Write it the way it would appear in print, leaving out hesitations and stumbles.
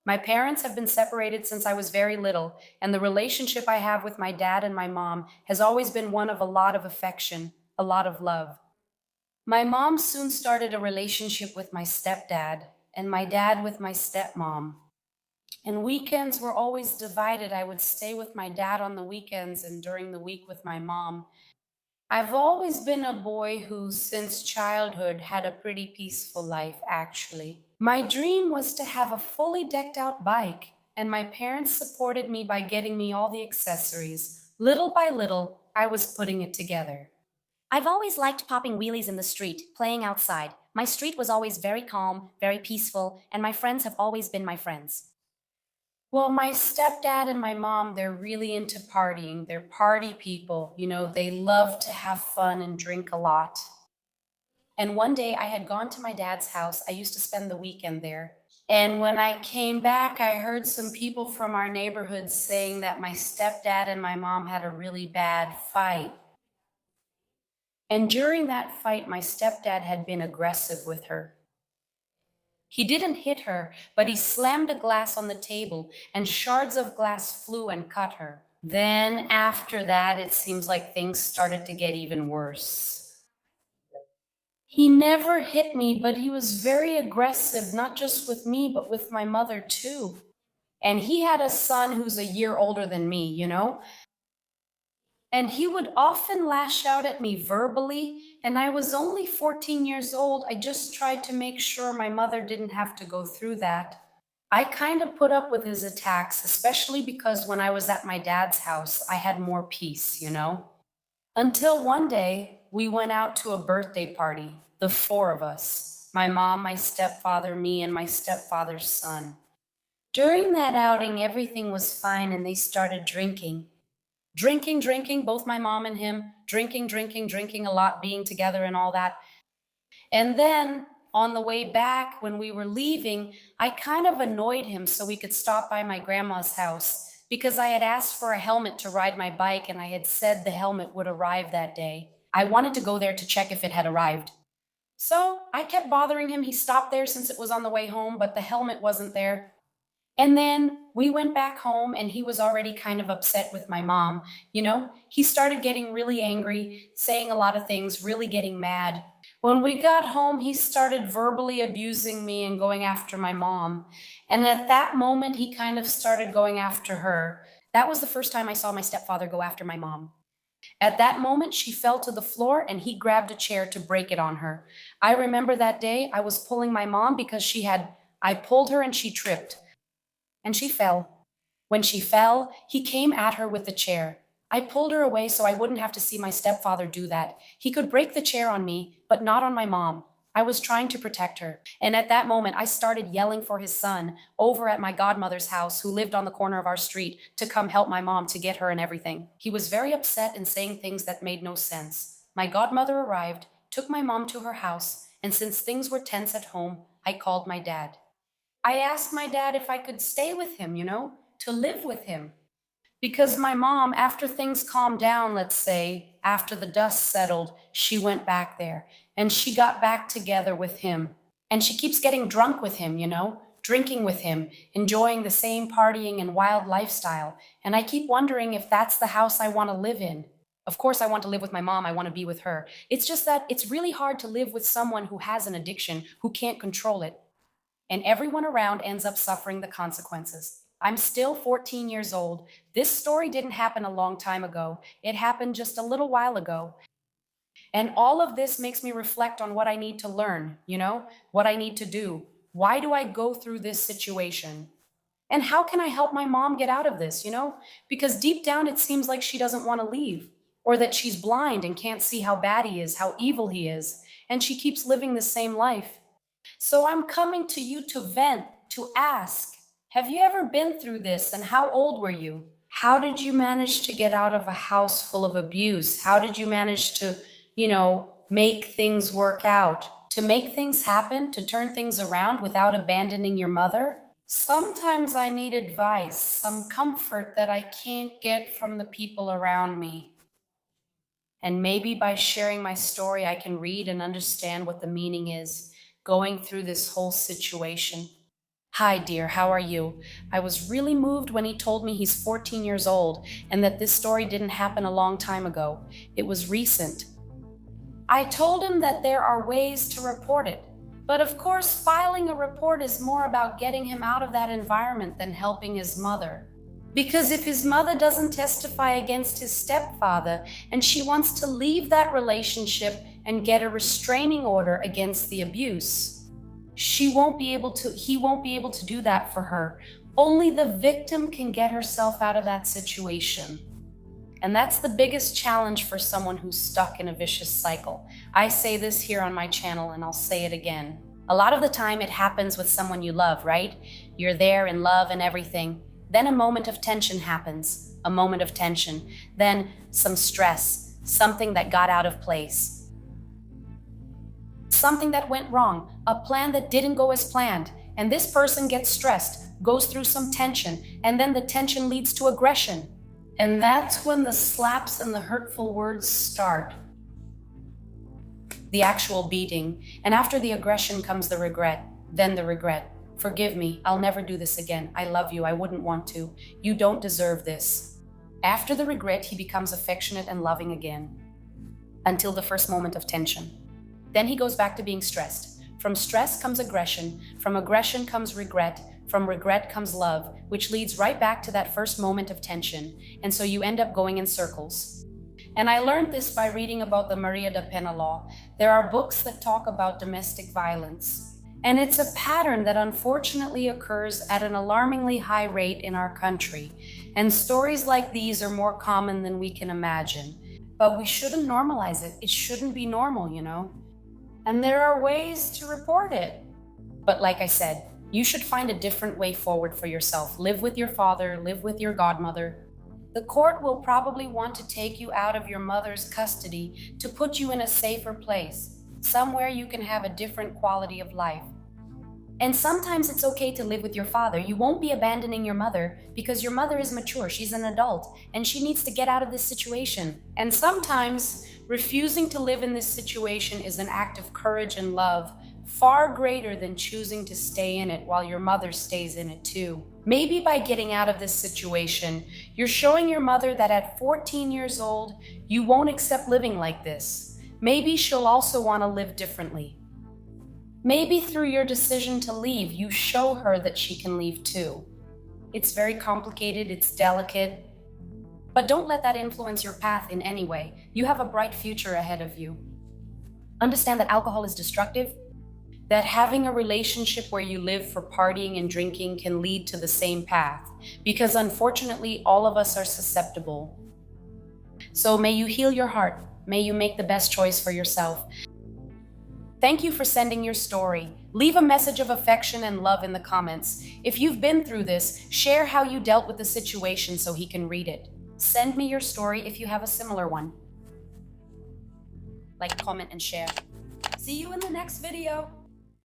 My parents have been separated since I was very little, and the relationship I have with my dad and my mom has always been one of a lot of affection, a lot of love. My mom soon started a relationship with my stepdad, and my dad with my stepmom. And weekends were always divided. I would stay with my dad on the weekends and during the week with my mom. I've always been a boy who, since childhood, had a pretty peaceful life, actually. My dream was to have a fully decked out bike, and my parents supported me by getting me all the accessories. Little by little, I was putting it together. I've always liked popping wheelies in the street, playing outside. My street was always very calm, very peaceful, and my friends have always been my friends. Well, my stepdad and my mom, they're really into partying. They're party people. They love to have fun and drink a lot. And one day I had gone to my dad's house. I used to spend the weekend there. And when I came back, I heard some people from our neighborhood saying that my stepdad and my mom had a really bad fight. And during that fight, my stepdad had been aggressive with her. He didn't hit her, but he slammed a glass on the table, and shards of glass flew and cut her. Then, after that, it seems like things started to get even worse. He never hit me, but he was very aggressive, not just with me, but with my mother, too. And he had a son who's a year older than me. And he would often lash out at me verbally, and I was only 14 years old. I just tried to make sure my mother didn't have to go through that. I kind of put up with his attacks, especially because when I was at my dad's house, I had more peace. Until one day, we went out to a birthday party, the four of us, my mom, my stepfather, me, and my stepfather's son. During that outing, everything was fine, and they started drinking. Drinking, both my mom and him, drinking a lot, being together and all that. And then on the way back, when we were leaving, I kind of annoyed him so we could stop by my grandma's house because I had asked for a helmet to ride my bike and I had said the helmet would arrive that day. I wanted to go there to check if it had arrived. So I kept bothering him. He stopped there since it was on the way home, but the helmet wasn't there. And then we went back home and he was already kind of upset with my mom. He started getting really angry, saying a lot of things, really getting mad. When we got home, he started verbally abusing me and going after my mom. And at that moment, he kind of started going after her. That was the first time I saw my stepfather go after my mom. At that moment, she fell to the floor and he grabbed a chair to break it on her. I remember that day I was pulling my mom because I pulled her and she tripped. And she fell. When she fell, he came at her with the chair. I pulled her away so I wouldn't have to see my stepfather do that. He could break the chair on me, but not on my mom. I was trying to protect her. And at that moment, I started yelling for his son over at my godmother's house, who lived on the corner of our street, to come help my mom to get her and everything. He was very upset and saying things that made no sense. My godmother arrived, took my mom to her house, and since things were tense at home, I called my dad. I asked my dad if I could stay with him, to live with him. Because my mom, after things calmed down, let's say, after the dust settled, she went back there and she got back together with him. And she keeps getting drunk with him, drinking with him, enjoying the same partying and wild lifestyle. And I keep wondering if that's the house I want to live in. Of course, I want to live with my mom. I want to be with her. It's just that it's really hard to live with someone who has an addiction, who can't control it. And everyone around ends up suffering the consequences. I'm still 14 years old. This story didn't happen a long time ago. It happened just a little while ago. And all of this makes me reflect on what I need to learn, what I need to do. Why do I go through this situation? And how can I help my mom get out of this, Because deep down it seems like she doesn't want to leave, or that she's blind and can't see how bad he is, how evil he is, and she keeps living the same life. So I'm coming to you to vent, to ask, have you ever been through this and how old were you? How did you manage to get out of a house full of abuse? How did you manage to, make things work out? To make things happen, to turn things around without abandoning your mother? Sometimes I need advice, some comfort that I can't get from the people around me. And maybe by sharing my story, I can read and understand what the meaning is going through this whole situation. Hi, dear, how are you? I was really moved when he told me he's 14 years old and that this story didn't happen a long time ago. It was recent. I told him that there are ways to report it. But of course, filing a report is more about getting him out of that environment than helping his mother. Because if his mother doesn't testify against his stepfather and she wants to leave that relationship and get a restraining order against the abuse, he won't be able to do that for her. Only the victim can get herself out of that situation. And that's the biggest challenge for someone who's stuck in a vicious cycle. I say this here on my channel and I'll say it again. A lot of the time it happens with someone you love, right? You're there in love and everything. Then a moment of tension happens, a moment of tension. Then some stress, something that got out of place. Something that went wrong, a plan that didn't go as planned. And this person gets stressed, goes through some tension, and then the tension leads to aggression. And that's when the slaps and the hurtful words start. The actual beating. And after the aggression comes the regret. Then the regret. Forgive me, I'll never do this again. I love you, I wouldn't want to. You don't deserve this. After the regret, he becomes affectionate and loving again. Until the first moment of tension. Then he goes back to being stressed. From stress comes aggression. From aggression comes regret. From regret comes love, which leads right back to that first moment of tension. And so you end up going in circles. And I learned this by reading about the Maria da Pena law. There are books that talk about domestic violence. And it's a pattern that unfortunately occurs at an alarmingly high rate in our country. And stories like these are more common than we can imagine. But we shouldn't normalize it. It shouldn't be normal, you know? And there are ways to report it. But like I said, you should find a different way forward for yourself. Live with your father, live with your godmother. The court will probably want to take you out of your mother's custody to put you in a safer place, somewhere you can have a different quality of life. And sometimes it's okay to live with your father. You won't be abandoning your mother because your mother is mature, she's an adult, and she needs to get out of this situation. And sometimes refusing to live in this situation is an act of courage and love, far greater than choosing to stay in it while your mother stays in it too. Maybe by getting out of this situation, you're showing your mother that at 14 years old, you won't accept living like this. Maybe she'll also want to live differently. Maybe through your decision to leave, you show her that she can leave too. It's very complicated, it's delicate, but don't let that influence your path in any way. You have a bright future ahead of you. Understand that alcohol is destructive, that having a relationship where you live for partying and drinking can lead to the same path, because unfortunately, all of us are susceptible. So may you heal your heart. May you make the best choice for yourself. Thank you for sending your story. Leave a message of affection and love in the comments. If you've been through this, share how you dealt with the situation so he can read it. Send me your story if you have a similar one. Like, comment, and share. See you in the next video.